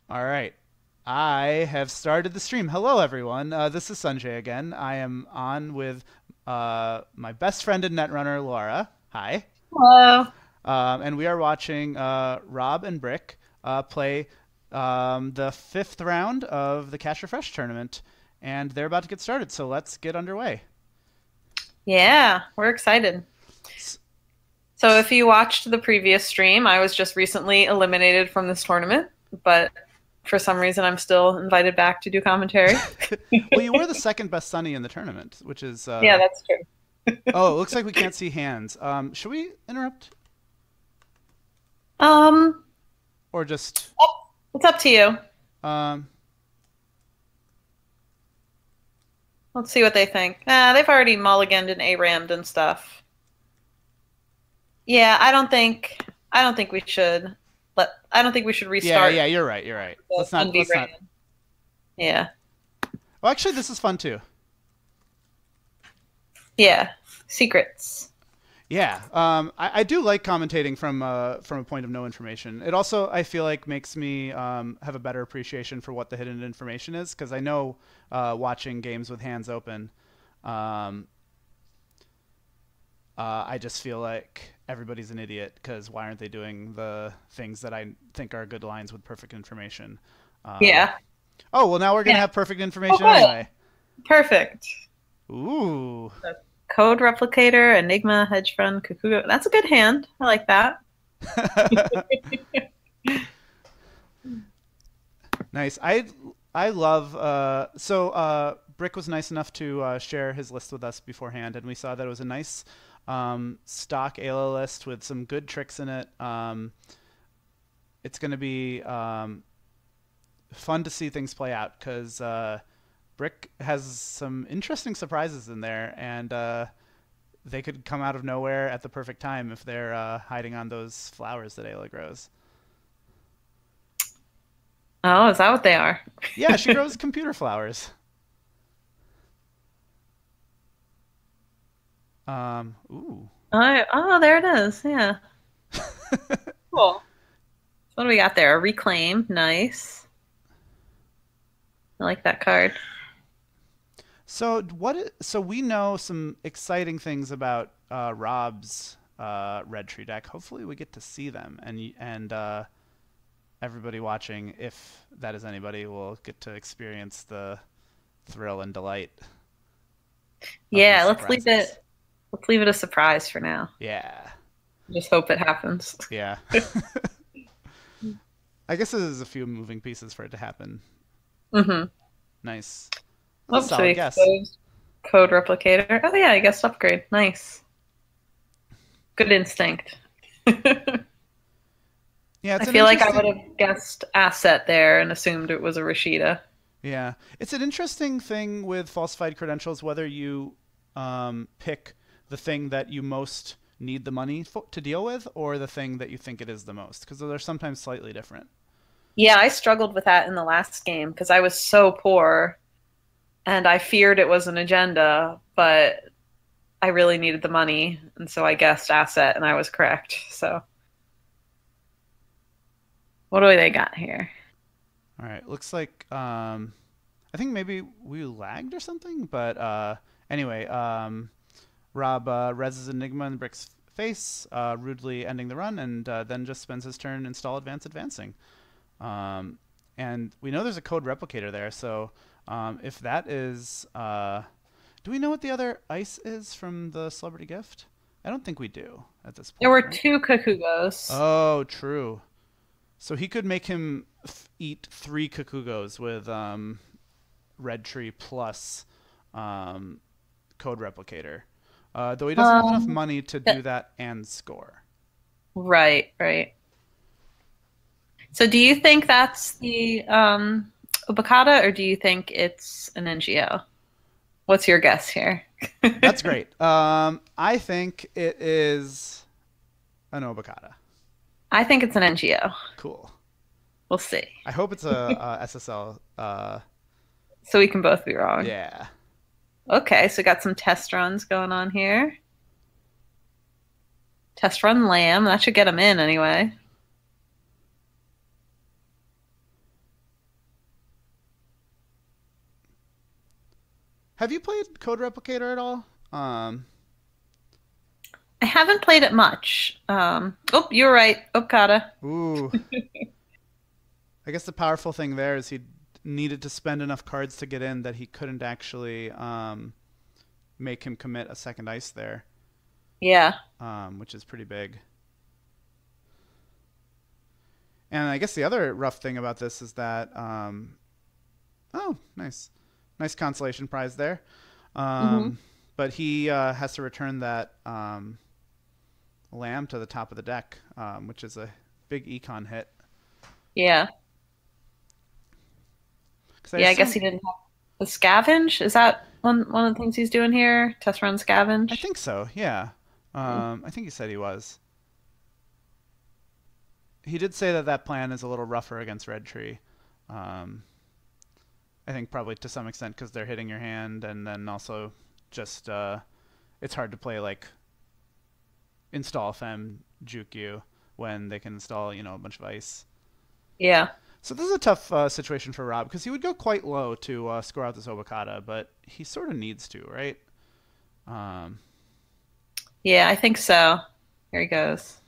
All right. I have started the stream. Hello, everyone. This is Sanjay again. I am on with my best friend and netrunner, Laura. Hi. Hello. And we are watching Rob and Brick play the fifth round of the Cash Refresh tournament. And they're about to get started, so let's get underway. Yeah, we're excited. S- So s- if you watched the previous stream, I was just recently eliminated from this tournament, but for some reason I'm still invited back to do commentary. well, you were the second best Sunny in the tournament, which is. Yeah, that's true. Oh, it looks like we can't see hands. Should we interrupt? Um, Or just. it's up to you. Um, Let's see what they think. They've already mulliganed and A-rammed and stuff. Yeah, I don't think we should I don't think we should yeah, restart yeah, you're right. You're right. the Let's not. 1v Let's not. ran. Yeah. Well, actually, this is fun too. Yeah. Secrets. Yeah, I do like commentating from a point of no information. It also I feel like makes me have a better appreciation for what the hidden information is because I know watching games with hands open, um, I just feel like everybody's an idiot because why aren't they doing the things that I think are good lines with perfect information? Um, Yeah. oh well, now we're gonna Yeah. have perfect Oh, information good. anyway. Perfect. Ooh. Code replicator, Enigma, hedge fund, Kukugo. That's a good hand. I like that. Nice. I love Brick was nice enough to share his list with us beforehand, and we saw that it was a nice stock ALO list with some good tricks in it. It's going to be fun to see things play out because Brick has some interesting surprises in there, and they could come out of nowhere at the perfect time if they're hiding on those flowers that Ayla grows. Oh, is that what they are? Yeah, she grows computer flowers. Ooh. Oh, there it is. Yeah. Cool. So what do we got there? A reclaim. Nice. I like that card. So we know some exciting things about Rob's Red Tree deck. Hopefully, we get to see them, and everybody watching, if that is anybody, will get to experience the thrill and delight of these Yeah, surprises. let's leave it a surprise for now. Yeah, Just hope it happens. yeah. I guess there's a few moving pieces for it to happen. Mm-hmm. Nice. That's a Oh, so we solid guess. exposed code replicator. Oh yeah, I guess upgrade. Nice. Good instinct. I Yeah, it's an feel like I would interesting. have guessed asset there and assumed it was a Rashida. Yeah, it's an interesting thing with falsified credentials whether you pick the thing that you most need the money to deal with or the thing that you think it is the most because they're sometimes slightly different. Yeah, I struggled with that in the last game because I was so poor and I feared it was an agenda, but I really needed the money, and so I guessed asset and I was correct. So what do they got here? All right, looks like I think maybe we lagged or something, but anyway, Rob reses Enigma in Brick's face, rudely ending the run, and then just spends his turn install advancing. Um, and we know there's a code replicator there, so if that is, do we know what the other ice is from the celebrity gift? I don't think we do at this There point, were right? two Kakugos. Oh, true. So he could make him eat three Kakugos with Red Tree plus um, Code Replicator. Though he doesn't have enough Um, money to do that and score. right, right. So do you think that's the Obokata or do you think it's an NGO? What's your guess here? That's great. I think it is an Obokata. I think it's an NGO. Cool. We'll see. I hope it's a SSL. So we can both be wrong. Yeah. Okay, so got some test runs going on here. Test run Lamb. That should get him in anyway. Have you played Code Replicator at all? I haven't played it much. Oh, you're right, Okada. Ooh, I guess the powerful thing there is he needed to spend enough cards to get in that he couldn't actually make him commit a second ice there, Yeah. which is pretty big. And I guess the other rough thing about this is that, oh, nice, nice consolation prize there. Hmm. Um, but he has to return that lamb to the top of the deck, which is a big econ hit. Yeah. Because I Yeah, I guess assume, he didn't have the scavenge. Is that one of the things he's doing here? Test run I scavenge? think so, yeah. I think he said he was. He did say that that plan is a little rougher against Red Tree. Um, I think probably to some extent because they're hitting your hand, and then also just it's hard to play like install Fem juke you when they can install a bunch of ice. Yeah. So this is a tough situation for Rob because he would go quite low to score out this Obokata, but he sort of needs to, right? Um, Yeah, I think so. Here he goes.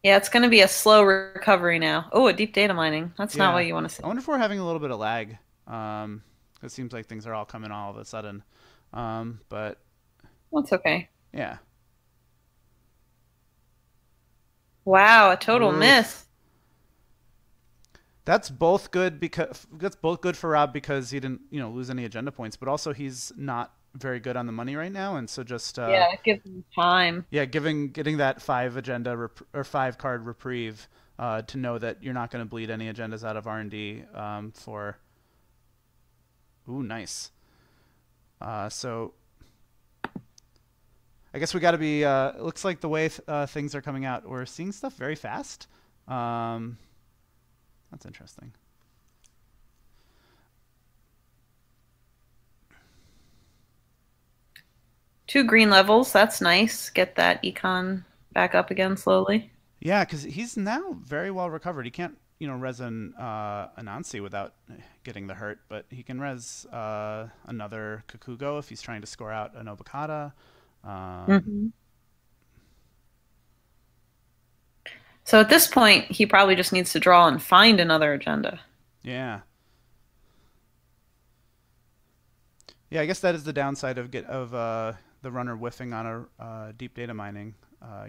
Yeah, it's going to be a slow recovery now. Oh, a deep data mining. That's not yeah, what you want to I see. wonder if we're having a little bit of lag. It seems like things are all coming all of a sudden. But That's okay. yeah, Wow, a total oof. miss. That's both good for Rob because he didn't lose any agenda points, but also he's not very good on the money right now, and so just Yeah, it gives him time. yeah, getting that or 5 card reprieve to know that you're not going to bleed any agendas out of R&D for ooh nice. So I guess we got to be. It looks like the way things are coming out, we're seeing stuff very fast. Um, that's interesting. Two green levels. That's nice. Get that econ back up again slowly. Yeah, because he's now very well recovered. He can't, res Anansi without getting the hurt, but he can res another Kakugo if he's trying to score out an Obokata. Um, Hmm. So at this point, he probably just needs to draw and find another agenda. yeah, yeah. I guess that is the downside of the runner whiffing on a deep data mining.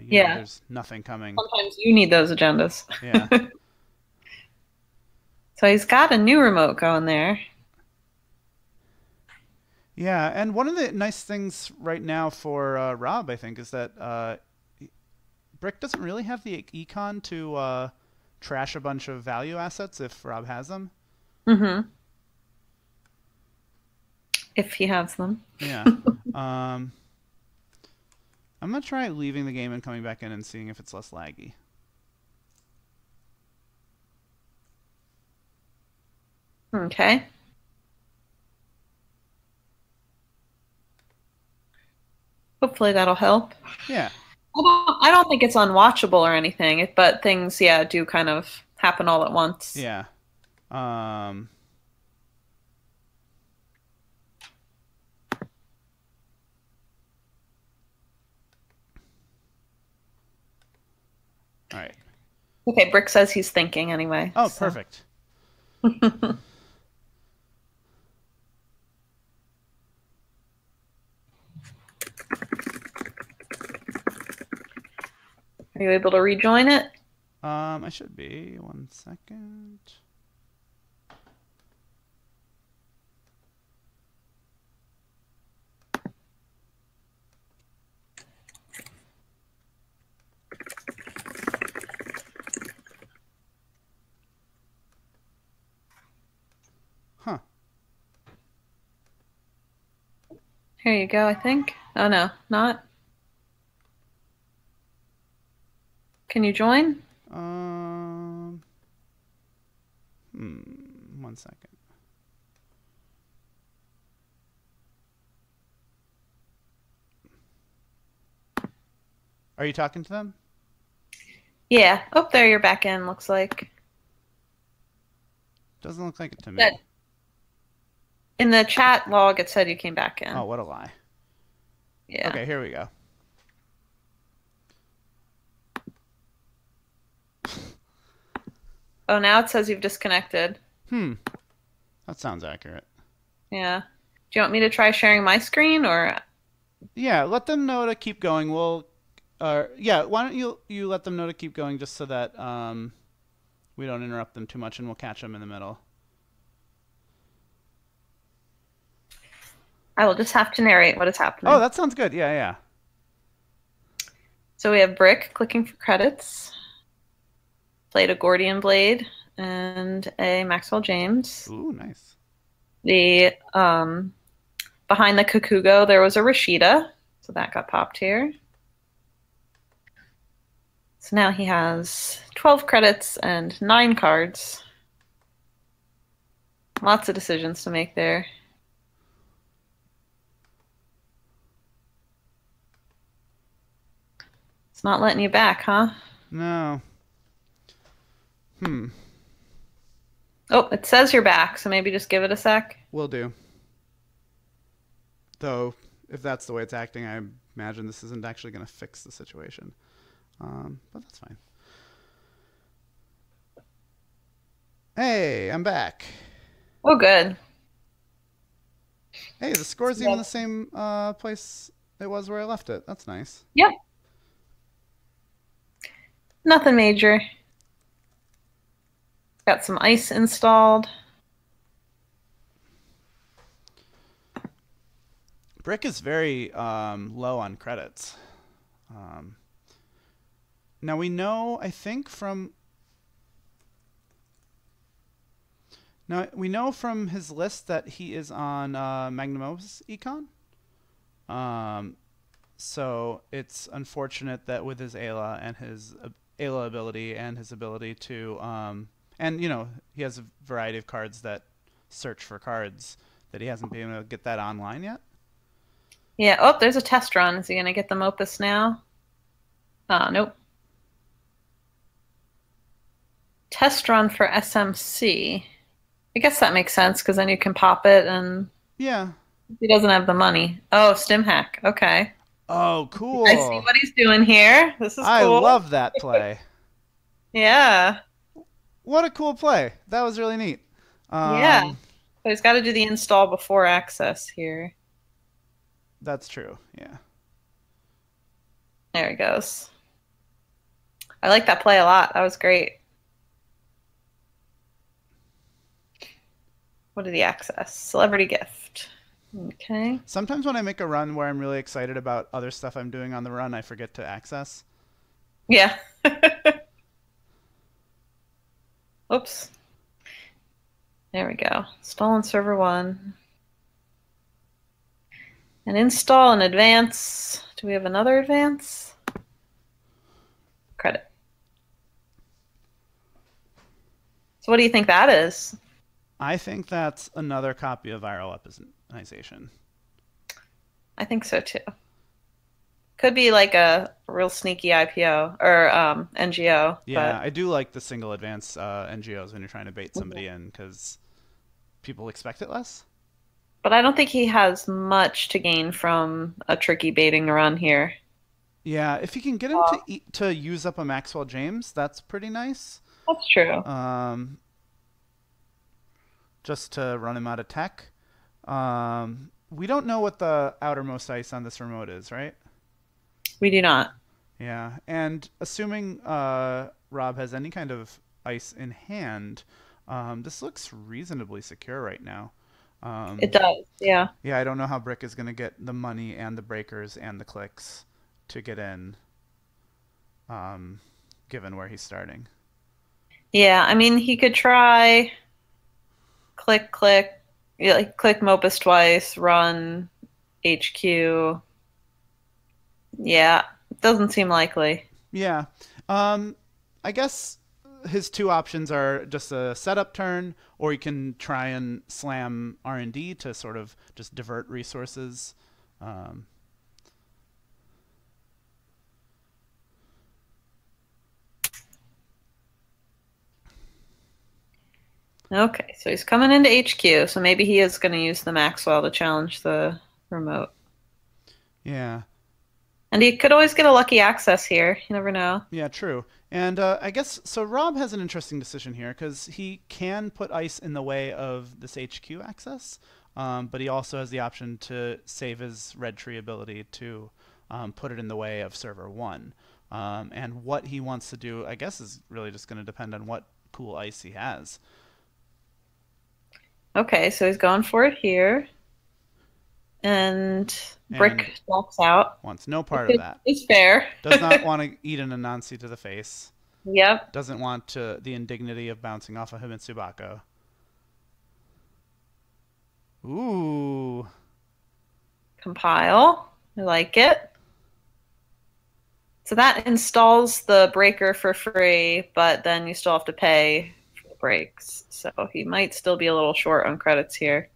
Yeah. There's nothing coming. Sometimes you need those agendas. Yeah, So he's got a new remote going there. yeah. And one of the nice things right now for Rob, I think, is that Brick doesn't really have the econ to trash a bunch of value assets if Rob has them. Hmm. If he has them. Yeah. Um, I'm gonna try leaving the game and coming back in and seeing if it's less laggy. Okay. Hopefully that'll help. Yeah. I don't think it's unwatchable or anything, but things, yeah, do kind of happen all at once. Yeah. Um, all right. Okay, Brick says he's thinking anyway. Oh, So. perfect. Are you able to rejoin it? I should be. 1 second. Huh. Here you go, I think. Oh no, not. Can you join? Um. 1 second. Are you talking to them? Yeah. Oh, there you're back in, looks like. Doesn't look like it to Good. me. In the chat log, it said you came back Oh, in. what a lie. Yeah. Okay, here we go. Oh, now it says you've disconnected. Hmm, that sounds accurate. Yeah. Do you want me to try sharing my screen or? Yeah, let them know to keep going. Yeah, why don't you let them know to keep going just so that we don't interrupt them too much and we'll catch them in the middle. I will just have to narrate what is Oh, happening. that sounds good. Yeah, yeah. So we have Brick clicking for credits, played a Gordian Blade and a Maxwell James. Ooh, nice. The behind the Kakugo there was a Rashida, so that got popped here. So now he has 12 credits and 9 cards. Lots of decisions to make there. It's not letting you back, huh? No. Hmm. Oh, it says you're back, so maybe just give it a sec. Will do. Though, if that's the way it's acting, I imagine this isn't actually going to fix the situation. But that's fine. Hey, I'm back. Oh, good. Hey, the score's even Yep. the same place it was where I left it. That's nice. Yep. Nothing major. Got some ice installed. Brick is very low on credits. Um, Now we know, I think from his list that he is on Magnum Opus Econ. Um, so it's unfortunate that with his Ayla and his Ayla ability and his ability to, and he has a variety of cards that search for cards that he hasn't been able to get that online yet. Yeah. Oh, there's a test run. Is he going to get the Mopus now? Nope. Test run for SMC. I guess that makes sense because then you can pop it and Yeah. he doesn't have the money. Oh, Stim Hack. Okay. Oh, I see cool. what he's doing here. This is I cool. love that play. Yeah. What a cool play. That was really neat. Yeah. Um, So he's got to do the install before access here. that's true. Yeah. There he goes. I like that play a lot. That was great. What did he access? Celebrity gift. Okay. Sometimes when I make a run where I'm really excited about other stuff I'm doing on the run, I forget to access. Yeah. Oops. There we go. Install in server 1. And install in advance. Do we have another advance? Credit. So what do you think that is? I think that's another copy of Viral Weaponization. I think so too. Could be like a real sneaky IPO or NGO, Yeah, but I do like the single advance NGOs when you're trying to bait somebody in because people expect it less. I don't think he has much to gain from a tricky baiting run here. Yeah, if you can get him to use up a Maxwell James, that's pretty nice. That's true. Um, just to run him out of tech. We don't know what the outermost ice on this remote is, right? We do not. Yeah, and assuming Rob has any kind of ice in hand, this looks reasonably secure right now. It does. Yeah. Yeah, I don't know how Brick is going to get the money and the breakers and the clicks to get in, given where he's starting. Yeah, I mean, he could try click, click, yeah, like click Mopus twice, run HQ. Yeah, doesn't seem likely. Yeah. I guess his two options are just a setup turn, or you can try and slam R&D to sort of just divert resources. Um, Okay, so he's coming into HQ, so maybe he is going to use the Maxwell to challenge the remote. Yeah. And he could always get a lucky access here. You never know. Yeah, true. And I guess so. Rob has an interesting decision here because he can put ice in the way of this HQ access, but he also has the option to save his red tree ability to put it in the way of server one. And what he wants to do, I guess, is really just going to depend on what cool ice he has. Okay, so he's going for it here. And And Brick walks out. wants no part of that. It's fair. Does not want to eat an Anansi to the face. Yep. Doesn't want to the indignity of bouncing off of him and Tsubako. Ooh. Compile. I like it. So that installs the breaker for free, but then you still have to pay for the breaks. So he might still be a little short on credits here.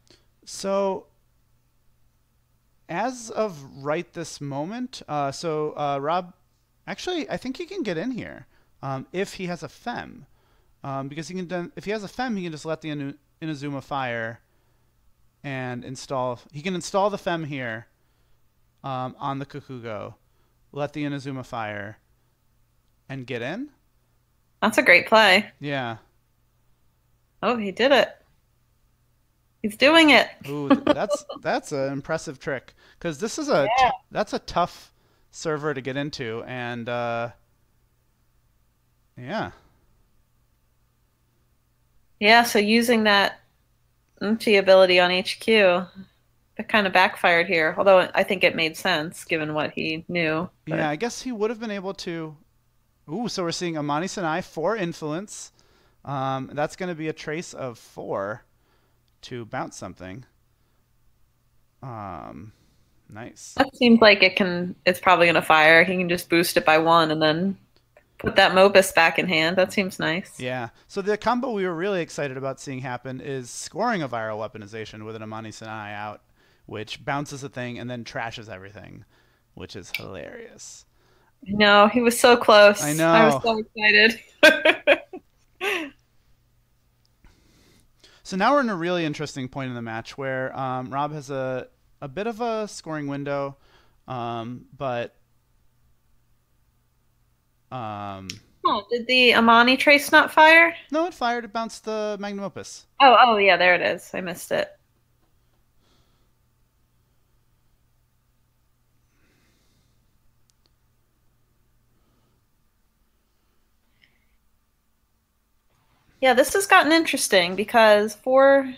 So, as of right this moment, Rob, actually, I think he can get in here if he has a fem, because he can. If he has a fem, he can just let the Inazuma fire and install. He can install the fem here on the Kukugo, let the Inazuma fire, and get in. That's a great play. Yeah. Oh, he did it. He's doing it. Ooh, that's an impressive trick because this is Yeah. that's a tough server to get into, and yeah, Yeah, so using that Umchi ability on HQ, that kind of backfired here. Although I think it made sense given what he knew. yeah. But I guess he would have been able to. Ooh, so we're seeing Amani Sanai for influence. That's going to be a trace of 4 to bounce something. Um, nice. that seems like it's probably gonna fire. He can just boost it by 1 and then put that Mopus back in hand. That seems nice. Yeah. So the combo we were really excited about seeing happen is scoring a viral weaponization with an Amani Sanai out, which bounces a thing and then trashes everything, which is hilarious. No, he was so I close. I was know. so excited. So now we're in a really interesting point in the match where Rob has a bit of a scoring window, but um, Oh, did the Amani trace not fire? no, it fired. It bounced the Magnum Opus. Oh, yeah, there it is. I missed it. Yeah, this has gotten interesting because four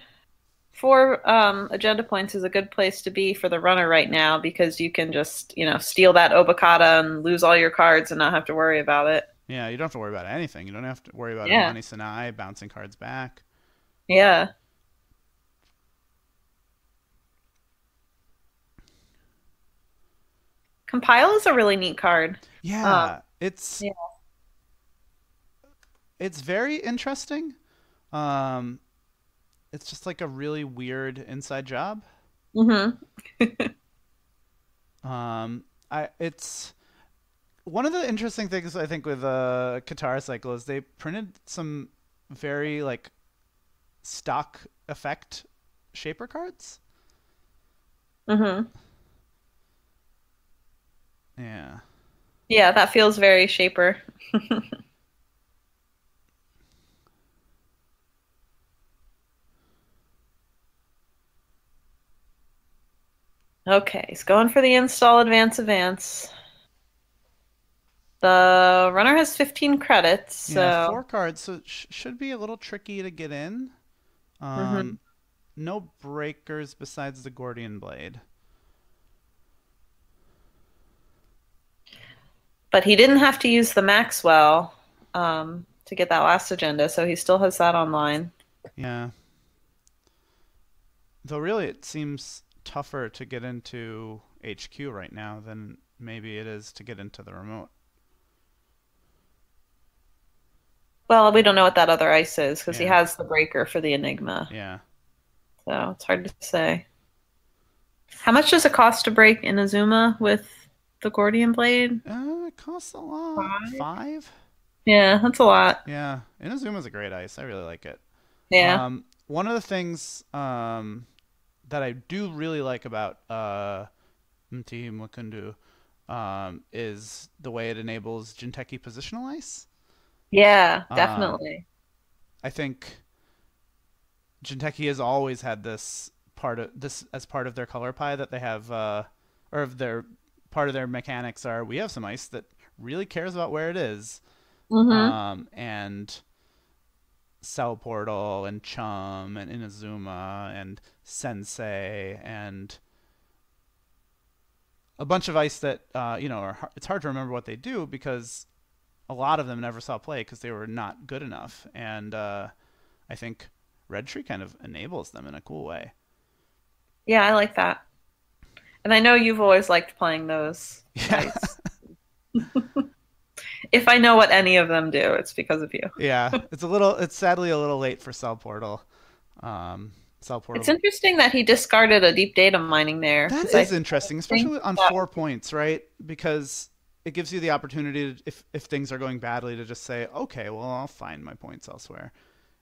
agenda points is a good place to be for the runner right now because you can just, steal that Obokata and lose all your cards and not have to worry about it. Yeah, you don't have to worry about anything. You don't have to worry about Yeah. Amani Sanai bouncing cards back. Yeah. Compile is a really neat card. Um, Yeah, it's yeah. it's very interesting. Um, it's just like a really weird inside job. hmm I it's one of the interesting things I think with Qatar Cycle is they printed some very like stock effect shaper cards. hmm Yeah. Yeah, that feels very Shaper. Okay, he's going for the install advance. The runner has 15 credits, Yeah, so 4 cards, so it should be a little tricky to get in. mhm. Um, no breakers besides the Gordian Blade. But he didn't have to use the Maxwell to get that last agenda, so he still has that online. Yeah. Though really it seems tougher to get into HQ right now than maybe it is to get into the remote. Well, we don't know what that other ice is because he Yeah. has the breaker for the Enigma, Yeah. so it's hard to say. How much does it cost to break Inazuma with the Gordian Blade? It costs a lot. 5? 5? Yeah, that's a lot. Yeah. Inazuma's a great ice. I really like it. Yeah. One of the things that I do really like about Mti Mukundu is the way it enables Jinteki positional ice. Yeah, Um, definitely. I think Jinteki has always had this as part of their color pie that they have, or of their part of their mechanics are we have some ice that really cares about where it is, Mm-hmm. and Cell Portal and Chum and Inazuma and Sensei and a bunch of ice that it's hard to remember what they do because a lot of them never saw play because they were not good enough, and I think Red Tree kind of enables them in a cool way. Yeah, I like that. And I know you've always liked playing those Yeah, fights. If I know what any of them do, it's because of you. yeah. It's sadly a little late for Cell Portal. Um, Cell It's Portal. interesting that he discarded a deep data mining there That because I is interesting, think especially on that 4 points, right? Because it gives you the opportunity to, if things are going badly, to just say, okay, well, I'll find my points elsewhere.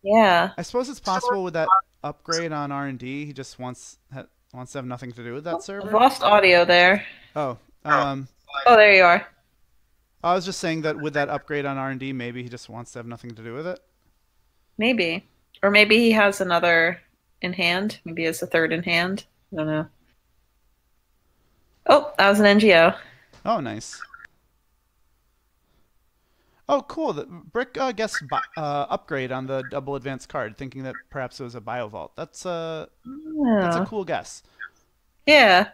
yeah. I suppose it's possible with that upgrade on R&D, he just wants to have nothing to do with that I've server. lost audio there. Oh, um, Oh, there you are. I was just saying that with that upgrade on R&D, maybe he just wants to have nothing to do with it. Maybe. Or maybe he has another in hand. Maybe he has a third in hand. I don't know. Oh, that was an NGO. Oh, nice. Oh, cool. The Brick guessed upgrade on the double advanced card, thinking that perhaps it was a Biovault. That's a Oh. cool guess. Yeah.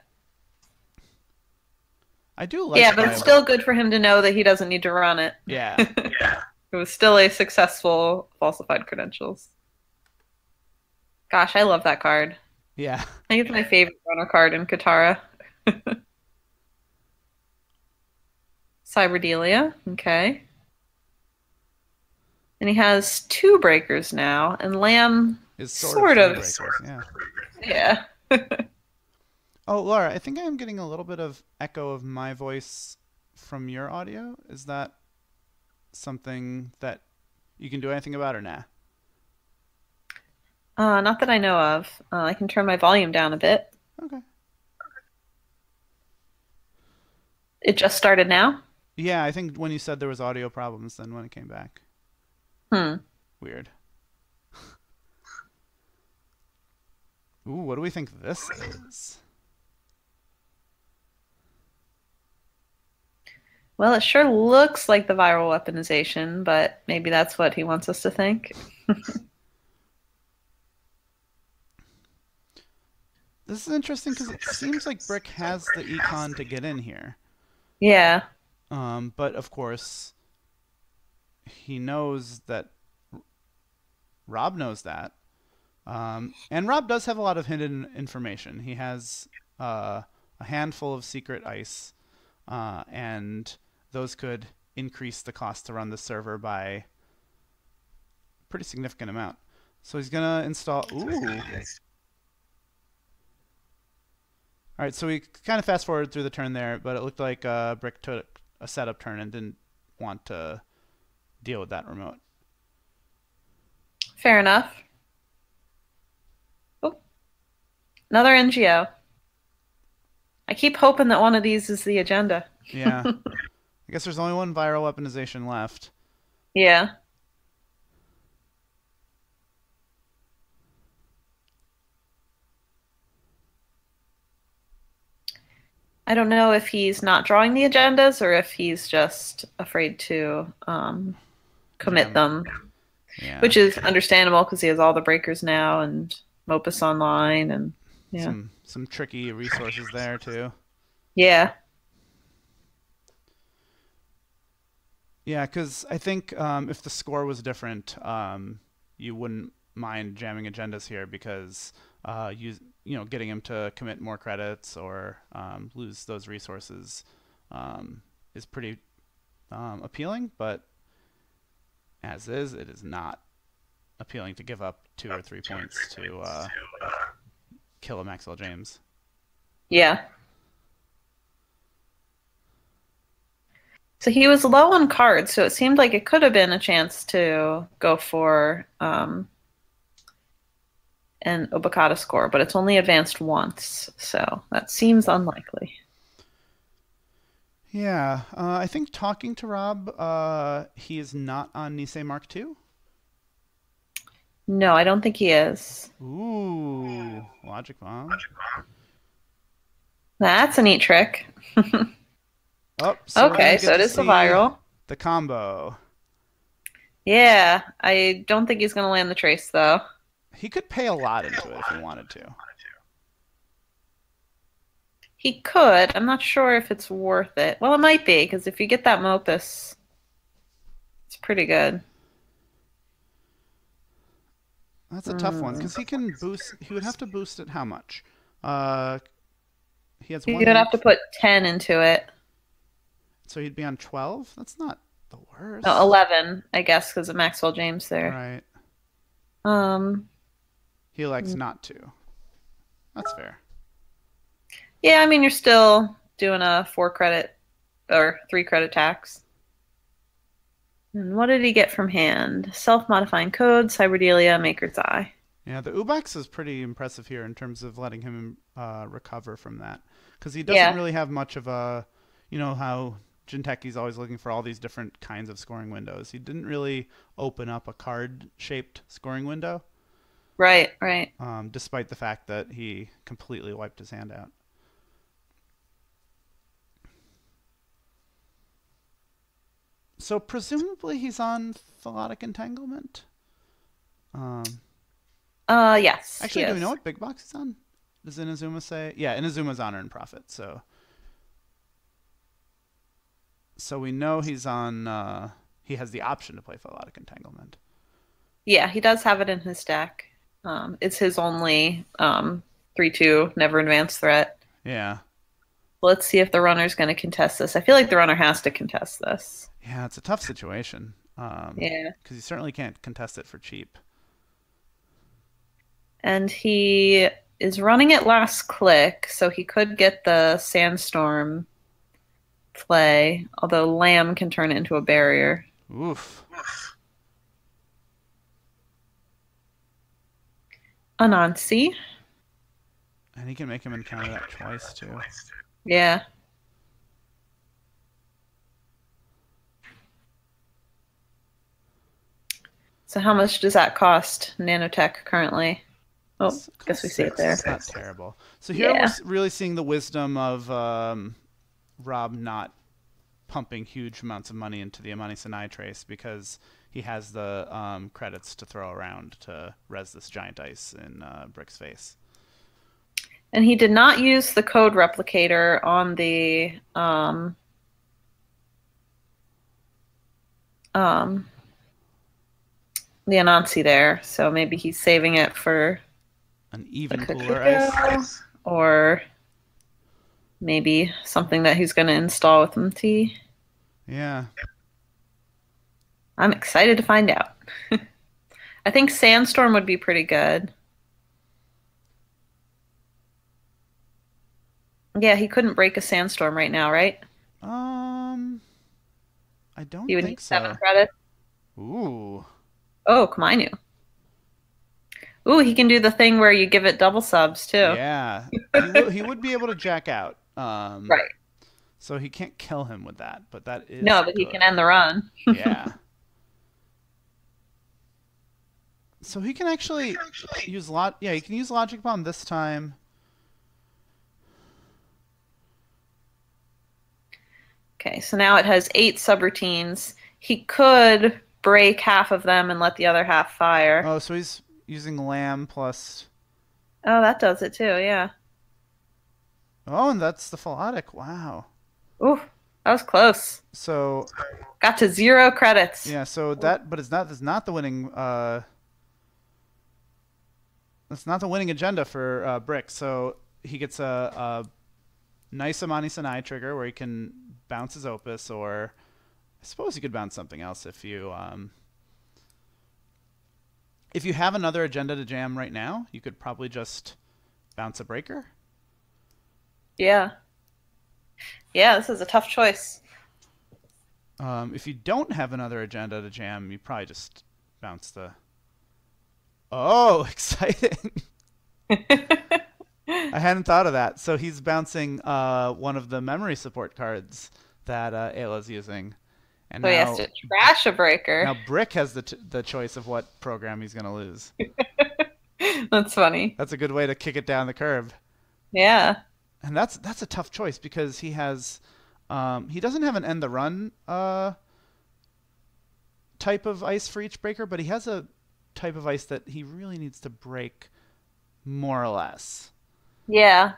I do Yeah, like but it's Biovault. still good for him to know that he doesn't need to run it. Yeah, It was still a successful falsified credentials. Gosh, I love that card. yeah. I think it's my favorite runner card in Katara. Cyberdelia. Okay. And he has two breakers now, and Lamb Is sort of sort three of. breakers. Yeah. Yeah. Oh, Laura, I think I am getting a little bit of echo of my voice from your audio. Is that something that you can do anything about or nah? Not that I know of. I can turn my volume down a bit. Okay. It just started now? Yeah, I think when you said there was audio problems, then when it came back, Hmm. weird. Ooh, what do we think this is? Well, it sure looks like the viral weaponization, but maybe that's what he wants us to think. This is interesting because it seems like Brick has the econ to get in here. Yeah. But of course, he knows that Rob knows that. And Rob does have a lot of hidden information. He has a handful of secret ice, and those could increase the cost to run the server by a pretty significant amount. So he's gonna install. Ooh. All right, so we kind of fast forward through the turn there, but it looked like Brick took a setup turn and didn't want to deal with that remote. Fair enough. Oh, another NGO. I keep hoping that one of these is the agenda. Yeah, I guess there's only one viral weaponization left. Yeah. I don't know if he's not drawing the agendas or if he's just afraid to commit Jam. them, Yeah, which is understandable because he has all the breakers now and Mopus Online and yeah. some tricky resources there too. Yeah. Yeah, because I think if the score was different, you wouldn't mind jamming agendas here because getting him to commit more credits or lose those resources is pretty appealing. But as is, it is not appealing to give up 2 or 3 points to kill a Maxwell James. Yeah. So he was low on cards, so it seemed like it could have been a chance to go for an Obokata score, but it's only advanced once, so that seems unlikely. Yeah, I think talking to Rob, he is not on Nisei Mark II. No, I don't think he is. Ooh, Logic Bomb. That's a neat trick. Oh, so we're gonna Okay, get so it to is the see viral. the combo. Yeah, I don't think he's going to land the trace, though. He could pay a lot into it if he wanted to. He could. I'm not sure if it's worth it. Well, it might be, because if you get that Mopus, it's pretty good. That's a tough one Mm. because he can boost. He would have to boost it how much? Uh, he has You're one gonna have week, to put 10 into it. so he'd be on 12. That's not the No, worst, 11, I guess, because of Maxwell James there. right? Um, He elects not to. That's fair. yeah, I mean, you're still doing a 4 credit or 3 credit tax. And what did he get from hand? Self-modifying code, Cyberdelia, Maker's Eye. Yeah, the Ubax is pretty impressive here in terms of letting him recover from that because he doesn't Yeah, really have much of a, you know how Jinteki's always looking for all these different kinds of scoring windows. He didn't really open up a card-shaped scoring window, right, right. despite the fact that he completely wiped his hand out. So presumably he's on Thalatic Entanglement. Um, Yes, he Actually, do we know is. what big box he's on? Does Inazuma say? Yeah, Inazuma's Honor and Profit. So we know he's on. He has the option to play Thalatic Entanglement. Yeah, he does have it in his deck. It's his only 3/2 never advanced threat. Yeah, Let's see if the runner's going to contest this. I feel like the runner has to contest this. yeah, it's a tough situation. Yeah. Because you certainly can't contest it for cheap. And he is running it last click, so he could get the Sandstorm play, although Lamb can turn it into a barrier. Oof. Anansi. And he can make him encounter that twice too. Yeah. So how much does that cost Nanotech currently? Oh, It guess costs we see it 6. there. It's not terrible. So here we're Yeah. really seeing the wisdom of Rob not pumping huge amounts of money into the Amani Sanai trace because he has the credits to throw around to res this giant ice in Brick's face. And he did not use the code replicator on um, the Anansi there, so maybe he's saving it for An a even cooler Kakuko, ice. or maybe something that he's going to install with MT. Yeah. I'm excited to find out. I think Sandstorm would be pretty good. Yeah, he couldn't break a Sandstorm right now, right? I don't He would think need 7 so. credits. Ooh. Oh, Kamainu. Ooh, he can do the thing where you give it double subs too. Yeah. He would be able to jack out. Right. So he can't kill him with that, but that is No, but he can good. end the run. Yeah. So he can actually use Yeah, he can use Logic Bomb this time. Okay, so now it has 8 subroutines. He could break half of them and let the other half fire. Oh, so he's using Lamb plus. Oh, that does it too, yeah. Oh, and that's the Philotic. Wow. Ooh, that was close. So Got to 0 credits. yeah, so that, but that's not the winning. That's not the winning agenda for Brick. So he gets a nice Amani Sanai trigger where he can bounce his Opus, or I suppose he could bounce something else if you have another agenda to jam right now, you could probably just bounce a breaker. Yeah. Yeah, this is a tough choice. If you don't have another agenda to jam, you probably just bounce the. Oh, exciting! I hadn't thought of that. So he's bouncing one of the memory support cards that Ayla's using, and So he has to trash a breaker. now Brick has the choice of what program he's gonna lose. That's funny. That's a good way to kick it down the curb. Yeah. And that's a tough choice because he doesn't have an end the run type of ice for each breaker, but he has a type of ice that he really needs to break more or less. Yeah.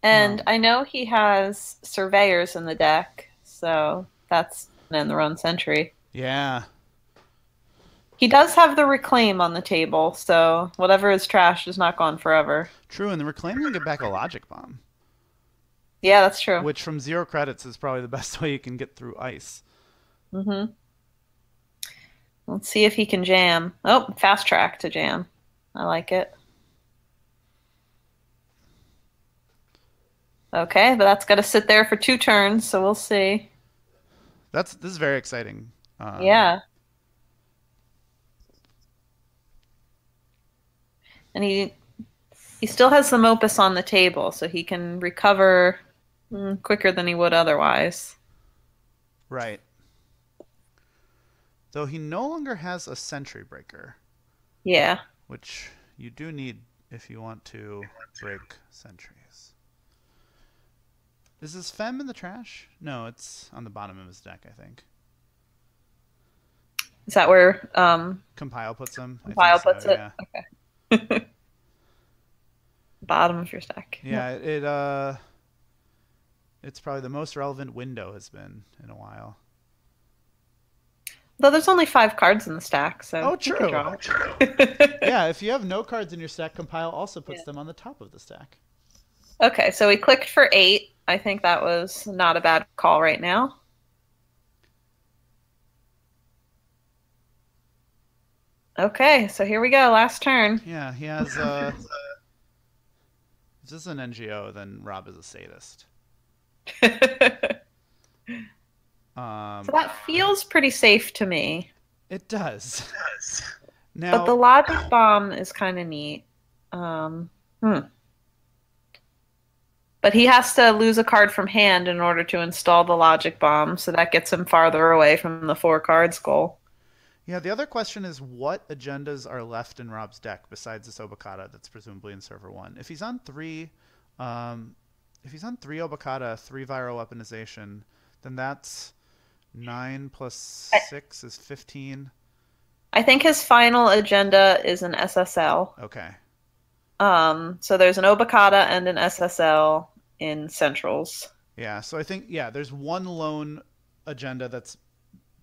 And Um, I know he has surveyors in the deck, so that's an in the run sentry. yeah, He does have the reclaim on the table, so whatever is trash is not gone forever. true. And the reclaim can get back a logic bomb, Yeah, that's true. which from 0 credits is probably the best way you can get through ice. Hmm. Let's see if he can jam. Oh, fast track to jam. I like it. Okay, but that's got to sit there for 2 turns, so we'll see. This is very exciting. Yeah, and he still has some opus on the table, so he can recover quicker than he would otherwise. Right. Though he no longer has a sentry breaker, Yeah. which you do need if you want to break sentries. Is his Fem in the trash? No, it's on the bottom of his deck, I think. Is that where Compile puts him. I think Pile so, puts it? yeah. Okay. Bottom of your stack. Yeah, it's probably the most relevant window has been in a while. Though there's only 5 cards in the stack, so Oh, you could true. draw it. Yeah, if you have no cards in your stack, Compile also puts Yeah. them on the top of the stack. Okay, so we clicked for 8. I think that was not a bad call right now. Okay, so here we go. Last turn. Yeah, he has if this is an NGO, then Rob is a sadist. So Um, that feels pretty safe to me. it does. But the Now, logic bomb is kind of neat. Um, hmm. But he has to lose a card from hand in order to install the logic bomb, so that gets him farther away from the 4 cards goal. yeah, the other question is what agendas are left in Rob's deck besides this Obokata that's presumably in server one? Um, if he's on three Obokata, three viral weaponization, then that's 9 plus I, 6 is 15. I think his final agenda is an SSL. Okay. So there's an Obokata and an SSL in Centrals. Yeah, so I think, yeah, there's one lone agenda that's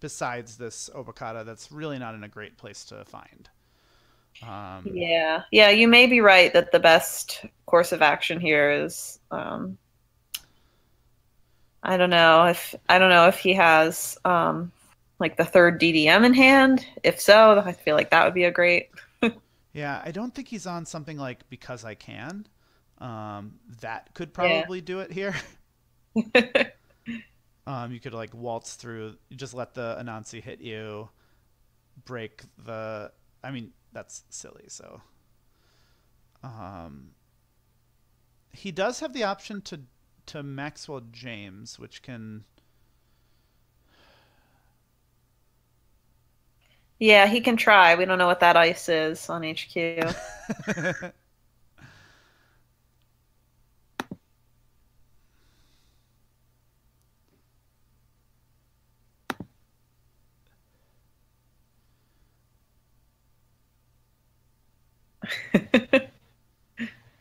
besides this Obokata that's really not in a great place to find. Yeah. Yeah, you may be right that the best course of action here is I don't know if he has like the third DDM in hand. If so, I feel like that would be a great. Yeah, I don't think he's on something like Because I Can. That could Yeah. probably do it here. You could like waltz through, you just let the Anansi hit you, break the. I mean, that's silly. So, um, he does have the option to Maxwell James, which can. Yeah, he can try. We don't know what that ice is on HQ.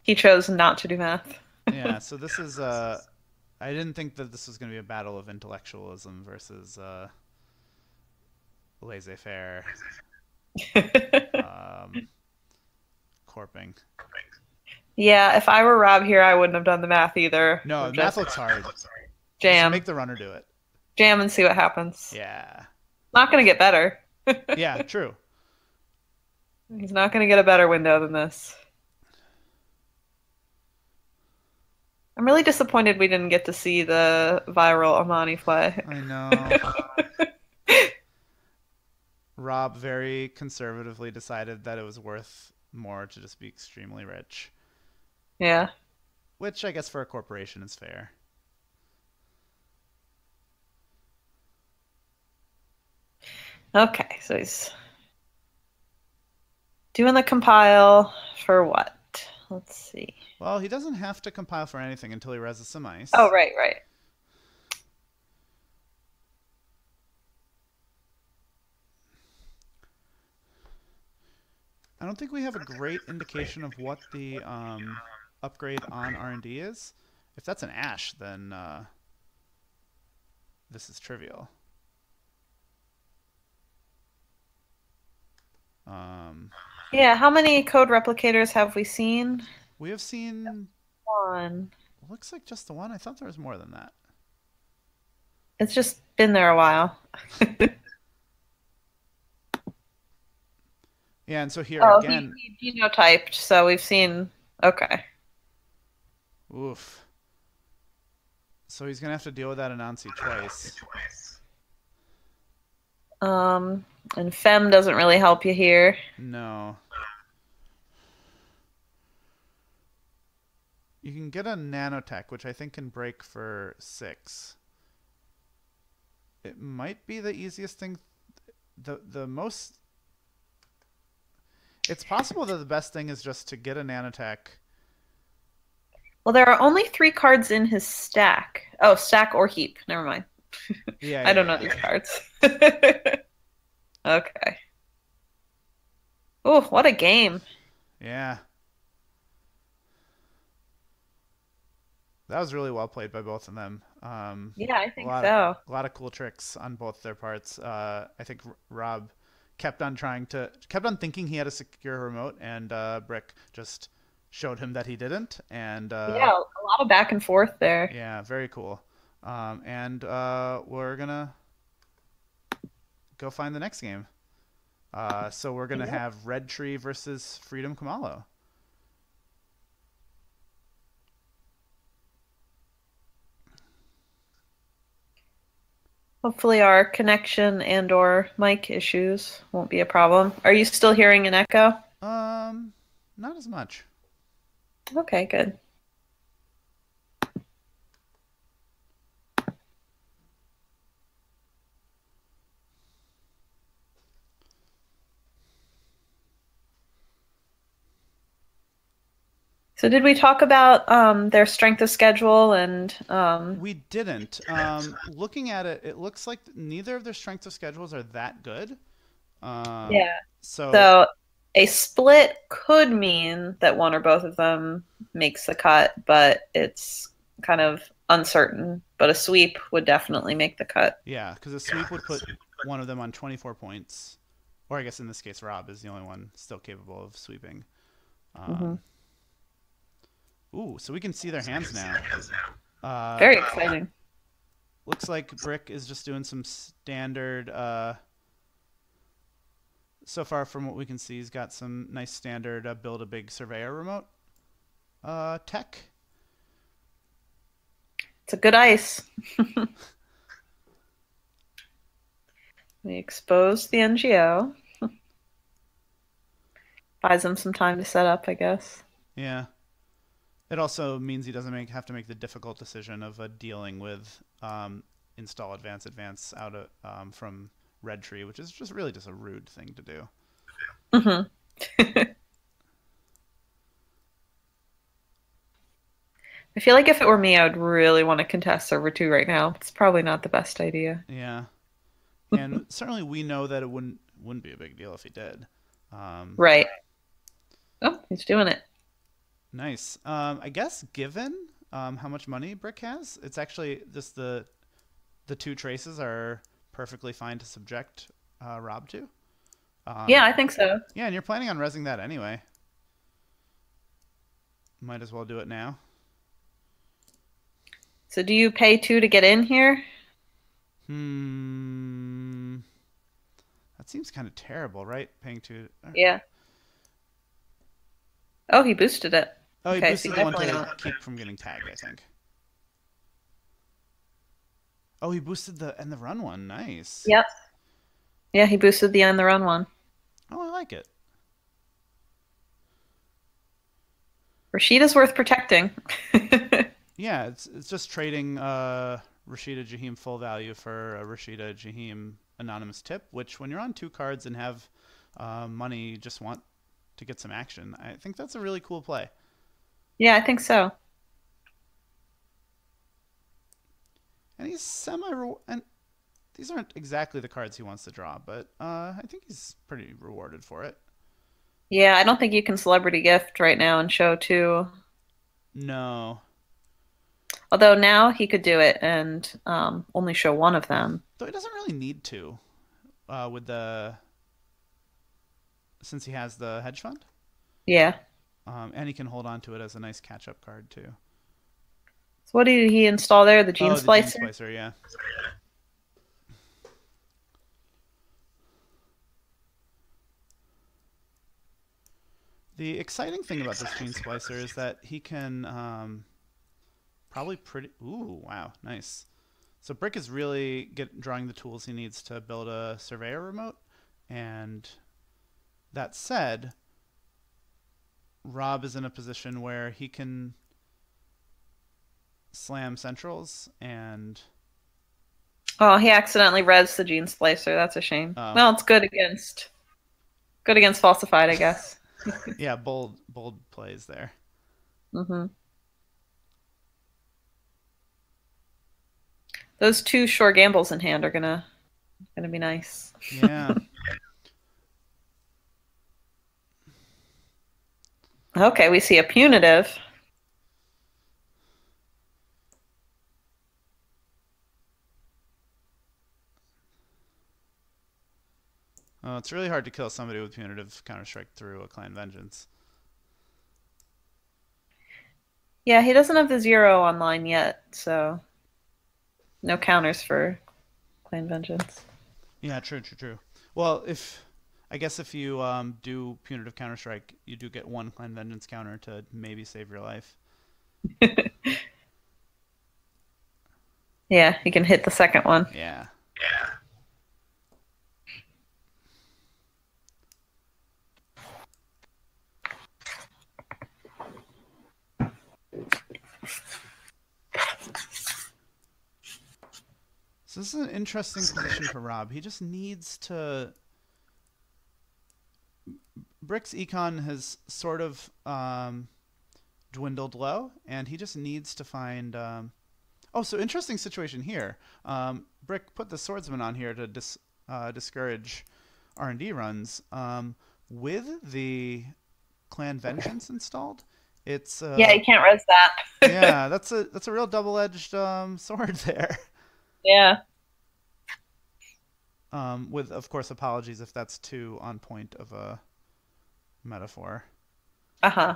He chose not to do math. Yeah, so this is. I didn't think that this was going to be a battle of intellectualism versus laissez-faire um, corping. Yeah, if I were Rob here, I wouldn't have done the math either. No, Would math just looks hard. Just jam, make the runner do it. jam, and see what happens. Yeah. Not going to get better. Yeah, true. He's not going to get a better window than this. I'm really disappointed we didn't get to see the viral Amani play. I know. Rob very conservatively decided that it was worth more to just be extremely rich. Yeah. which I guess for a corporation is fair. Okay, so he's doing the compile for what? Let's see. Well, he doesn't have to compile for anything until he reses some Oh, ice. right, right. I don't think we have a great indication of what the upgrade on R&D is. If that's an ash, then this is trivial. Um, Yeah, how many code replicators have we seen? we have seen, One. looks like just the one. I thought there was more than that. It's just been there a while. Yeah, and so here Oh, again, he genotyped, so we've seen. Okay. oof. So he's gonna have to deal with that Anansi twice. Um, and Fem doesn't really help you here. No. You can get a nanotech, which I think can break for 6. It might be the easiest thing. The most. It's possible that the best thing is just to get a nanotech. Well, there are only 3 cards in his stack. Oh, stack or heap. Never mind. Yeah, I don't yeah, know yeah. these cards. Okay. Oh, what a game. Yeah. That was really well played by both of them. Yeah, I A think lot of so. a lot of cool tricks on both their parts. I think Rob kept on thinking he had a secure remote, and Brick just showed him that he didn't. And Yeah, a lot of back and forth there. yeah, very cool. And we're gonna go find the next game. So we're gonna Yeah. have Red Tree versus Freedom Kamalo. Hopefully our connection and or mic issues won't be a problem. Are you still hearing an echo? Um, not as much. Okay, good. So did we talk about their strength of schedule and We didn't. Looking at it, it looks like neither of their strengths of schedules are that good. Um, yeah. so So a split could mean that one or both of them makes the cut, but it's kind of uncertain. But a sweep would definitely make the cut. yeah, because a sweep would put one of them on 24 points, or I guess in this case, Rob is the only one still capable of sweeping. Hmm. Um, ooh, so we can see their hands now. Uh, Very exciting. looks like Brick is just doing some standard. So far, from what we can see, he's got some nice standard build a big surveyor remote tech. It's a good ice. We expose the NGO. Buys him some time to set up, I guess. Yeah. It also means he doesn't have to make the difficult decision of dealing with install advance out of, from Red Tree, which is just a rude thing to do. Hmm. I feel like if it were me, I would really want to contest server 2 right now. It's probably not the best idea. Yeah, and certainly we know that it wouldn't be a big deal if he did. Right. Oh, he's doing it. Nice. I guess given how much money Brick has, it's actually just the 2 traces are perfectly fine to subject Rob to. Yeah, Um, I think so. yeah, and you're planning on resing that anyway. Might as well do it now. So do you pay 2 to get in here? Hmm. That seems kind of terrible, right? Paying 2. Yeah. Oh, he boosted it. Oh, he Okay, so boosted the one definitely to not. keep from getting tagged, I think. Oh, he boosted the run one. Nice. Yep. Yeah, he boosted the on the run one. Oh, I like it. Rashida's worth protecting. Yeah, it's just trading Rashida Jaheim full value for a Rashida Jaheim anonymous tip, which when you're on two cards and have money, you just want to get some action. I think that's a really cool play. Yeah, I think so. And he's and these aren't exactly the cards he wants to draw, but I think he's pretty rewarded for it. Yeah, I don't think you can celebrity gift right now and show two. No, Although now he could do it and only show one of them. though he doesn't really need to with the since he has the hedge fund, Yeah. and he can hold on to it as a nice catch-up card too. So what did he install there? The gene Oh, the Gene splicer? Splicer, yeah. The exciting thing about this Gene Splicer is that he can probably pretty. Ooh, wow, nice. So Brick is really drawing the tools he needs to build a surveyor remote. And that said, Rob is in a position where he can slam centrals and. Oh, he accidentally rezzed the gene splicer. That's a shame. Oh, Well, it's good against falsified, I guess. yeah, bold plays there. hmm Those two sure gambles in hand are gonna be nice. Yeah. Okay, we see a punitive. Oh, it's really hard to kill somebody with punitive counterstrike through a clan vengeance. Yeah, he doesn't have the 0 online yet, so no counters for Clan Vengeance. Yeah, true. Well, if I guess if you do punitive counterstrike, you do get one clan vengeance counter to maybe save your life. Yeah, he can hit the second one. Yeah. So this is an interesting position for Rob. He just needs to. Brick's econ has sort of dwindled low, and he just needs to find. Oh, so interesting situation here. Brick put the swordsman on here to discourage R&D runs. With the clan vengeance installed, it's Yeah, you can't res that. yeah, that's a real double-edged sword there. Yeah. With of course apologies if that's too on point of a metaphor. Uh-huh.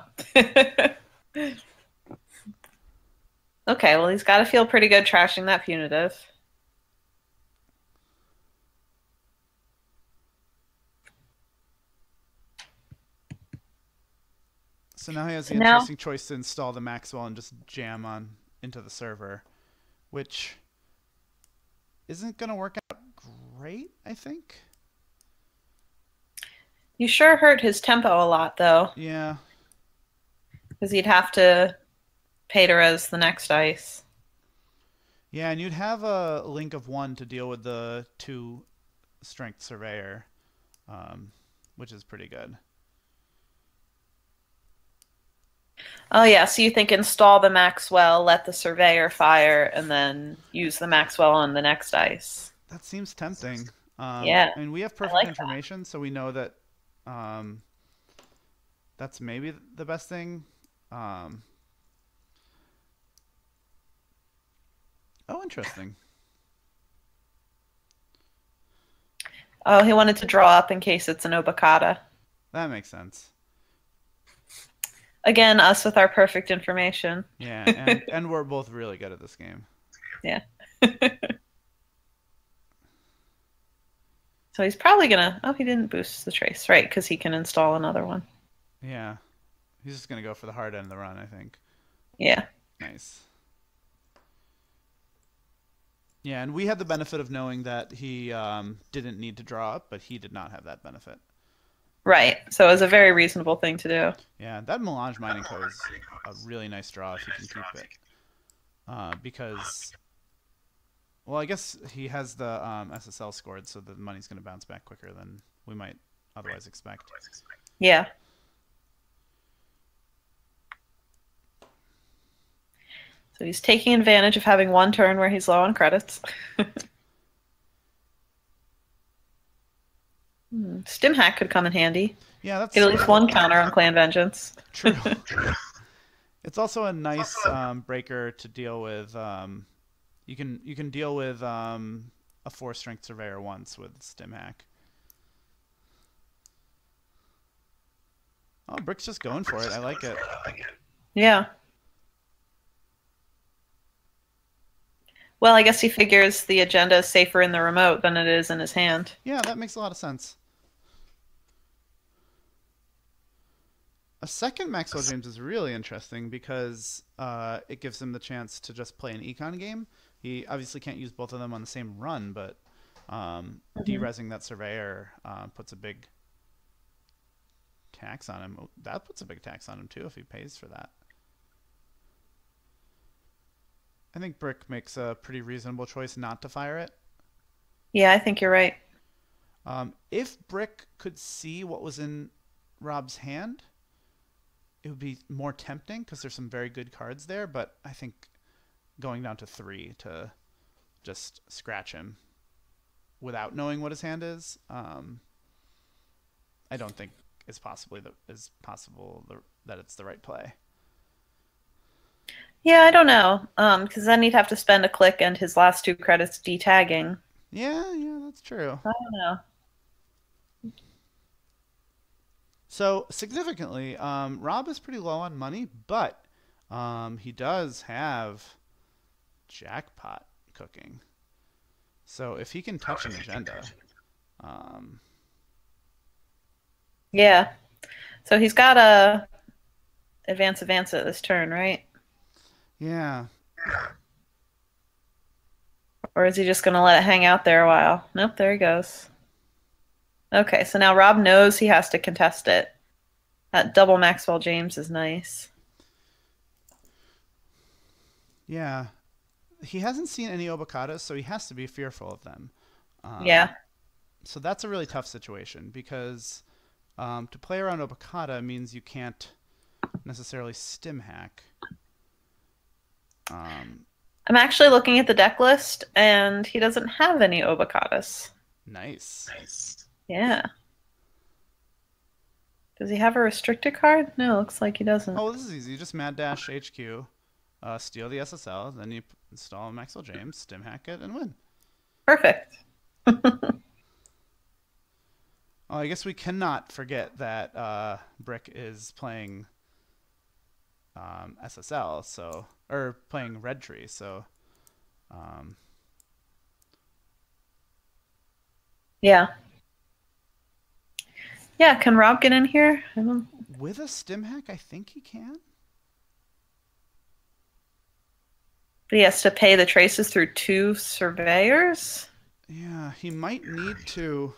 Okay, well, he's got to feel pretty good trashing that punitive. So now he has the Now, interesting choice to install the Maxwell and just jam on into the server, which isn't going to work out great, I think. you sure hurt his tempo a lot, though, Yeah. because he'd have to pay to res the next ice. Yeah, and you'd have a link of 1 to deal with the 2 strength surveyor, which is pretty good. Oh, yeah, so you think install the Maxwell, let the surveyor fire, and then use the Maxwell on the next ice. That seems tempting. Yeah, I mean, we have I perfect like information, so we know that that's maybe the best thing. Oh, interesting. Oh, he wanted to draw up in case it's an Obakata. That makes sense. Again, us with our perfect information. Yeah, and we're both really good at this game. Yeah. So he's probably gonna. Oh, he didn't boost the trace, right? Because he can install another one. Yeah. He's just going to go for the hard end of the run, I think. Yeah. Nice. Yeah, and we had the benefit of knowing that he didn't need to draw up, but he did not have that benefit. Right. So it was a very reasonable thing to do. Yeah, that Melange Mining Co is a really nice draw if you can keep it. Because, well, I guess he has the SSL scored, so the money's going to bounce back quicker than we might otherwise expect. Yeah. So he's taking advantage of having one turn where he's low on credits. Stim hack could come in handy. Yeah, that's Get at least one counter on Clan Vengeance. true. It's also a nice breaker to deal with. You can deal with a 4 strength surveyor once with stim hack. Oh, Brick's just going for it. I like it. Yeah. Well, I guess he figures the agenda is safer in the remote than it is in his hand. Yeah, that makes a lot of sense. A second Maxwell James is really interesting because it gives him the chance to just play an econ game. He obviously can't use both of them on the same run, but de-resing that surveyor puts a big tax on him. That puts a big tax on him too if he pays for that. I think Brick makes a pretty reasonable choice not to fire it. Yeah, I think you're right. If Brick could see what was in Rob's hand, it would be more tempting because there's some very good cards there, but I think going down to 3 to just scratch him without knowing what his hand is, I don't think is possible that it's the right play. Yeah, I don't know. Because then he'd have to spend a click and his last 2 credits detagging. Yeah, that's true. I don't know. So significantly, Rob is pretty low on money, but he does have jackpot cooking. So if he can touch an agenda, Yeah. So he's got a advance at this turn, right? yeah, Or is he just going to let it hang out there a while? Nope, there he goes. Okay, so now Rob knows he has to contest it. That double Maxwell James is nice. yeah. He hasn't seen any Obacadas, so he has to be fearful of them. Yeah. So that's a really tough situation because to play around Obacada means you can't necessarily stim hack. I'm actually looking at the deck list, and he doesn't have any Obacadas. Nice. Yeah. Does he have a restricted card? No, looks like he doesn't. Oh, this is easy. You just mad dash HQ, steal the SSL, then you install Maxwell James, stim hack it, and win. Perfect. Oh, I guess we cannot forget that Brick is playing SSL, or playing Red Tree, so Yeah. Yeah, can Rob get in here? with a stim hack, I think he can. But he has to pay the traces through 2 surveyors? Yeah, he might need to.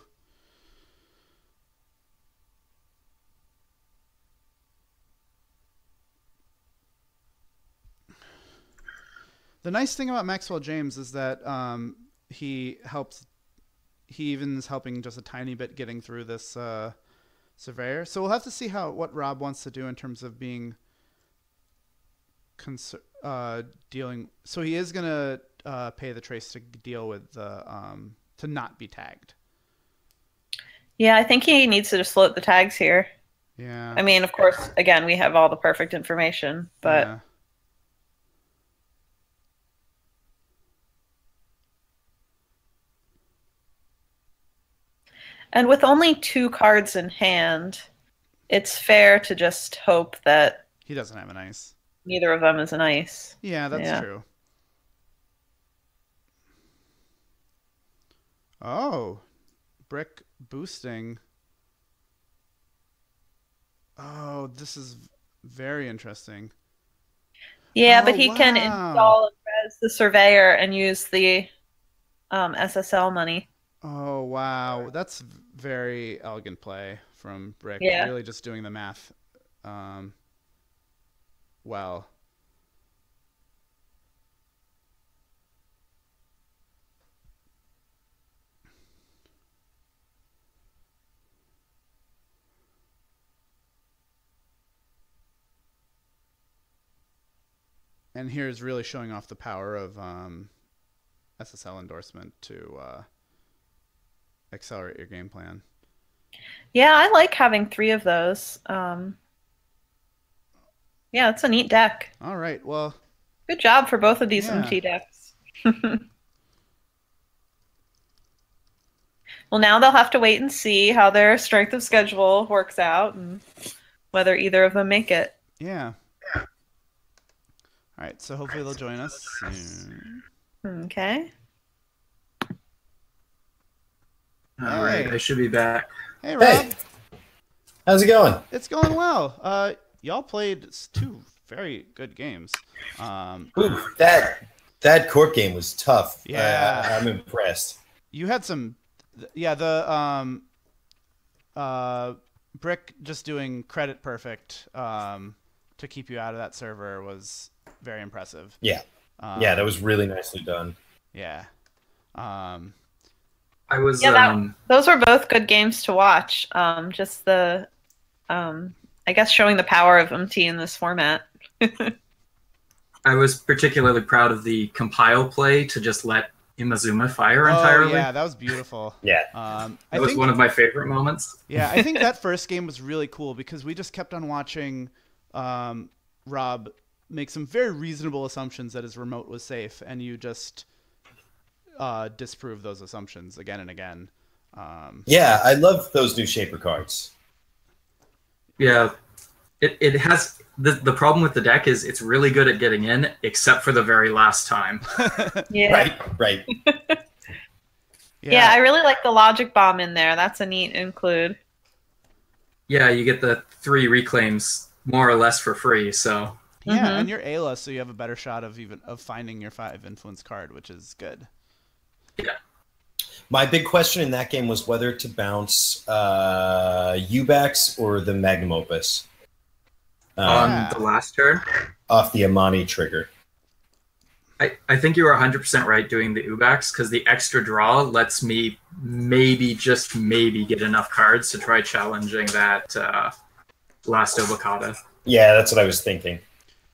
The nice thing about Maxwell James is that he helps. He even is helping just a tiny bit getting through this surveyor. So we'll have to see what Rob wants to do in terms of being dealing. So he is gonna pay the trace to deal with the to not be tagged. Yeah, I think he needs to just float the tags here. Yeah. I mean, of course, again, we have all the perfect information, but Yeah. and with only 2 cards in hand, it's fair to just hope that He doesn't have an ice. neither of them is an ice. Yeah, that's Yeah. true. Oh, Brick boosting. Oh, this is very interesting. Yeah, Oh, but he can wow. install and res the surveyor and use the SSL money. Oh, wow. That's very elegant play from Brick. Yeah. Really just doing the math well. And here's really showing off the power of SSL endorsement to accelerate your game plan. Yeah, I like having 3 of those. Yeah, it's a neat deck. All right, well. Good job for both of these Yeah. MT decks. Well, now they'll have to wait and see how their strength of schedule works out and whether either of them make it. Yeah. All right, so hopefully they'll join us soon. Okay. All right, I should be back. Hey, Rob. Hey, how's it going? It's going well. Y'all played 2 very good games. Ooh, that court game was tough. Yeah. I'm impressed. You had some, yeah. The Brick just doing credit perfect to keep you out of that server was very impressive. Yeah, yeah, that was really nicely done. Yeah. I was those were both good games to watch. Just the, I guess, showing the power of MT in this format. I was particularly proud of the compile play to just let Imazuma fire entirely. Oh, yeah, that was beautiful. Yeah. That was one of my favorite moments. Yeah, I think that first game was really cool because we just kept on watching Rob make some very reasonable assumptions that his remote was safe, and you just disprove those assumptions again and again. Yeah, I love those new Shaper cards. Yeah, it has the problem with the deck is it's really good at getting in, except for the very last time. Yeah. Right. Yeah, I really like the logic bomb in there. That's a neat include. Yeah, you get the 3 reclaims more or less for free. So yeah, and you're Ayla, so you have a better shot of finding your 5 influence card, which is good. Yeah. My big question in that game was whether to bounce Ubax or the Magnum Opus on the last turn off the Amani trigger. I think you were 100% right doing the Ubax because the extra draw lets me maybe get enough cards to try challenging that last Obokata. Yeah, that's what I was thinking.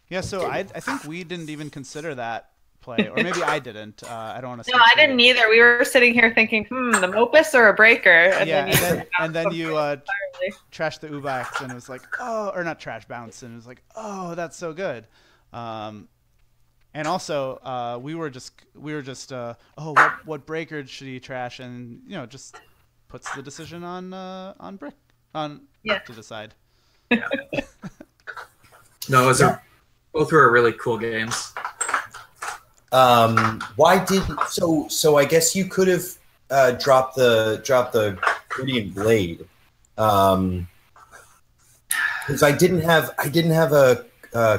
Yeah, so I think we didn't even consider that play, or maybe I didn't. I don't want to. No, I didn't either. We were sitting here thinking, the Mopus or a breaker, and then you trashed the Ubax, and it was like, oh, or not trash bounce, and it was like, oh, that's so good. And also, we were just, what breaker should he trash, and just puts the decision on Brick to decide. Yeah. No, both were really cool games. Why did so? I guess you could have dropped the Guardian Blade, because I didn't have a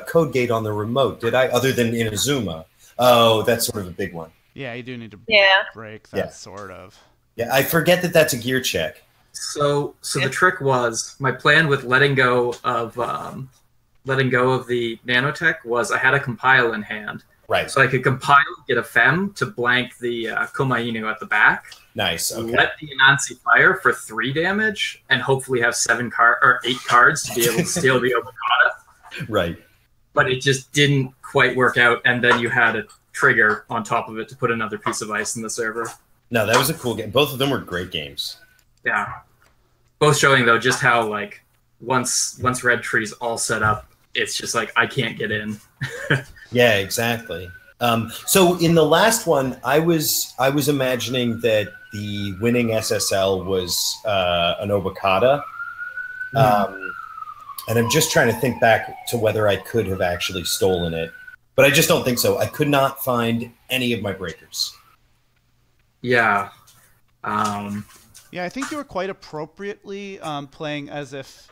code gate on the remote, did I? Other than Inazuma. Oh, that's sort of a big one. Yeah, you do need to break that sort of. Yeah, I forget that that's a gear check. So the trick was my plan with letting go of the nanotech was I had a compile in hand. Right. So I could compile, get a fem to blank the Komainu at the back. Nice. Okay. Let the Anansi fire for 3 damage, and hopefully have 8 cards to be able to steal the Obokata. Right. But it just didn't quite work out, and then you had a trigger on top of it to put another piece of ice in the server. No, that was a cool game. Both of them were great games. Yeah. Both showing though just how once Red Tree's all set up, it's just I can't get in. Yeah, exactly. So in the last one, I was imagining that the winning SSL was an Obokata. And I'm just trying to think back to whether I could have actually stolen it. But I just don't think so. I could not find any of my breakers. Yeah. Yeah, I think you were quite appropriately playing as if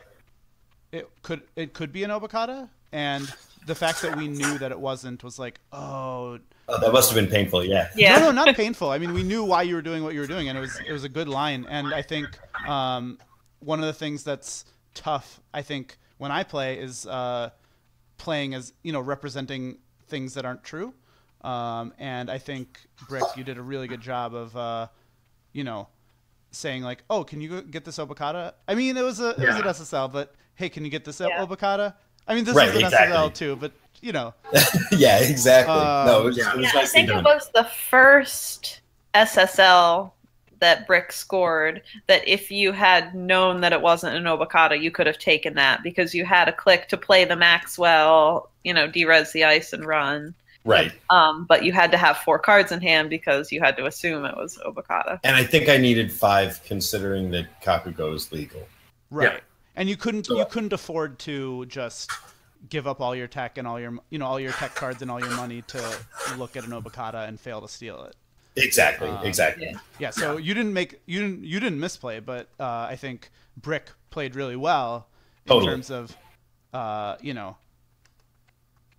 it could be an Obokata, and the fact that we knew that it wasn't was like, oh, that must have been painful. Yeah. No, not painful. I mean, we knew why you were doing what you were doing, and it was a good line. And I think one of the things that's tough, I think, when I play is playing as, representing things that aren't true. And I think, Brick, you did a really good job of, saying like, oh, can you get this obokata? I mean, it was an SSL, but hey, can you get this obokata? I mean, this is an SSL too, but Yeah, exactly. No, it was I think it was the first SSL that Brick scored that if you had known that it wasn't an obokata, you could have taken that because you had a click to play the Maxwell, derez the ice and run. Right. But you had to have 4 cards in hand because you had to assume it was obokata. And I think I needed 5 considering that Kakugo is legal. Right. Yeah. And you couldn't afford to just give up all your tech and all your all your tech cards and all your money to look at an obokata and fail to steal it. Exactly. Yeah. So you didn't misplay, but I think Brick played really well in terms of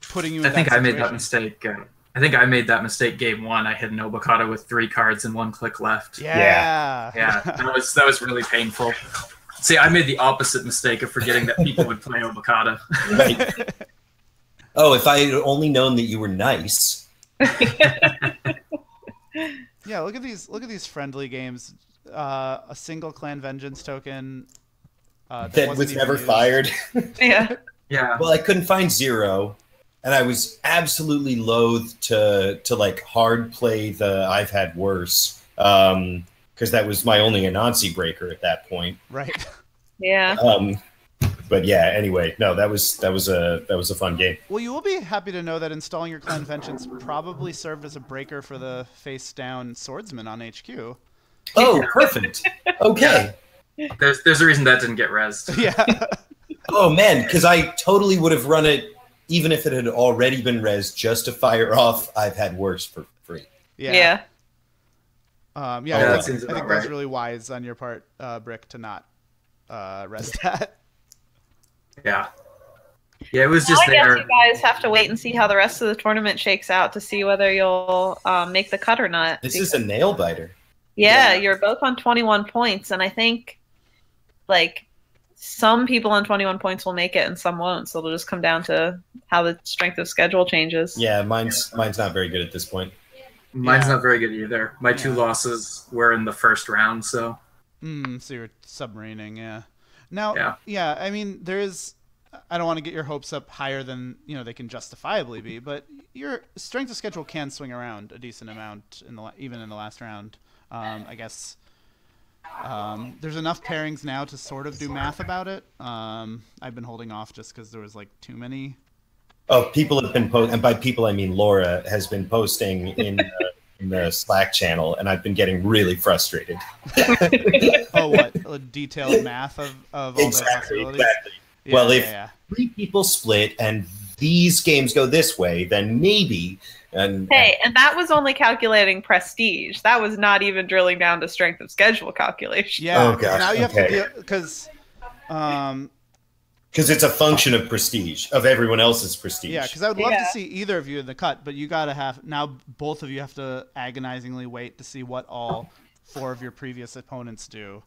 putting you in I think that I made that situation. mistake. I think I made that mistake game 1. I hit an obokata with 3 cards and 1 click left. Yeah. That was really painful. See, I made the opposite mistake of forgetting that people would play obokata. Right. Oh, if I had only known that you were nice. Yeah, look at these friendly games. A single clan vengeance token that was never used. fired. Yeah. Yeah. Well, I couldn't find 0, and I was absolutely loath to like hard play the I've had worse, because that was my only Anansi breaker at that point. Right. Yeah. But yeah, anyway, no, that was a fun game. Well, you will be happy to know that installing your clan vengeance probably served as a breaker for the face down swordsman on HQ. Oh, perfect. Okay. There's a reason that didn't get rezzed. Yeah. Oh man, because I totally would have run it even if it had already been rezzed just to fire off I've had worse for free. Yeah. I that think seems about that's right. really wise on your part, Brick, to not rest that. Yeah. Yeah, it was just I guess there. you guys have to wait and see how the rest of the tournament shakes out to see whether you'll make the cut or not. This is a nail biter. Yeah, you're both on 21 points, and I think some people on 21 points will make it and some won't, so it'll just come down to how the strength of schedule changes. Yeah, mine's not very good at this point. Mine's not very good either. My 2 losses were in the first round, so. So you're submarining, yeah. Now, I mean, I don't want to get your hopes up higher than they can justifiably be, but your strength of schedule can swing around a decent amount even in the last round. I guess there's enough pairings now to sort of do math about it. I've been holding off just because there was too many. Oh, people have been and by people I mean Laura has been posting in the Slack channel, and I've been getting really frustrated. Oh, what? A detailed math of all the possibilities? Exactly. Yeah, well, if 3 people split and these games go this way, then maybe. And that was only calculating prestige. That was not even drilling down to strength of schedule calculation. Yeah. Oh, gosh. Now you have to deal because it's a function of prestige, of everyone else's prestige. Yeah, because I would love to see either of you in the cut, but you gotta have both of you have to agonizingly wait to see what all 4 of your previous opponents do.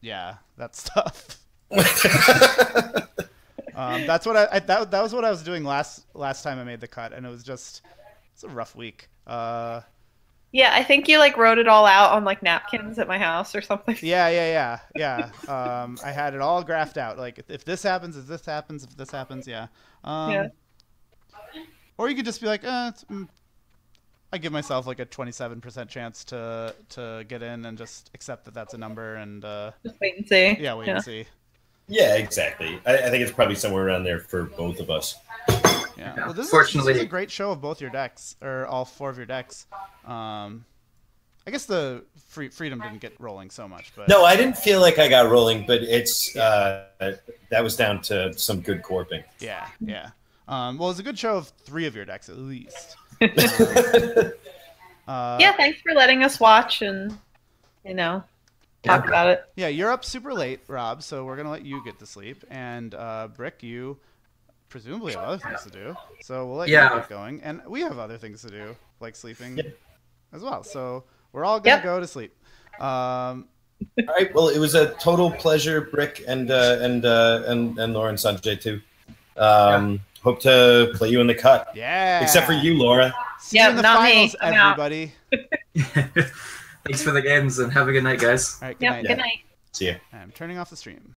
Yeah, that's tough. That's what that was what I was doing last time I made the cut, and it's a rough week. Yeah, I think you wrote it all out on napkins at my house or something. Yeah. I had it all graphed out. If this happens, if this happens, if this happens, yeah. Or you could just be like, I give myself a 27% chance to get in and just accept that that's a number and just wait and see. Yeah, wait and see. Yeah, exactly. I think it's probably somewhere around there for both of us. Yeah. Well, this Fortunately, is a great show of both your decks, or all 4 of your decks. I guess the freedom didn't get rolling so much, but no, I didn't feel like I got rolling, but it's that was down to some good corping. Yeah. Well, it's a good show of 3 of your decks at least. Yeah, thanks for letting us watch and talk about it. Yeah, you're up super late, Rob, so we're gonna let you get to sleep. And Brick, you presumably have other things to do, so we'll let you get going. And we have other things to do, like sleeping as well. So we're all gonna go to sleep. All right. Well, it was a total pleasure, Brick, and Laura and Sanjay too. Hope to play you in the cut. Yeah. Except for you, Laura. See you in the not finals, me. I'm out. everybody. Thanks for the games and have a good night, guys. All right. Good Yep. night. Good night. See ya. I'm turning off the stream.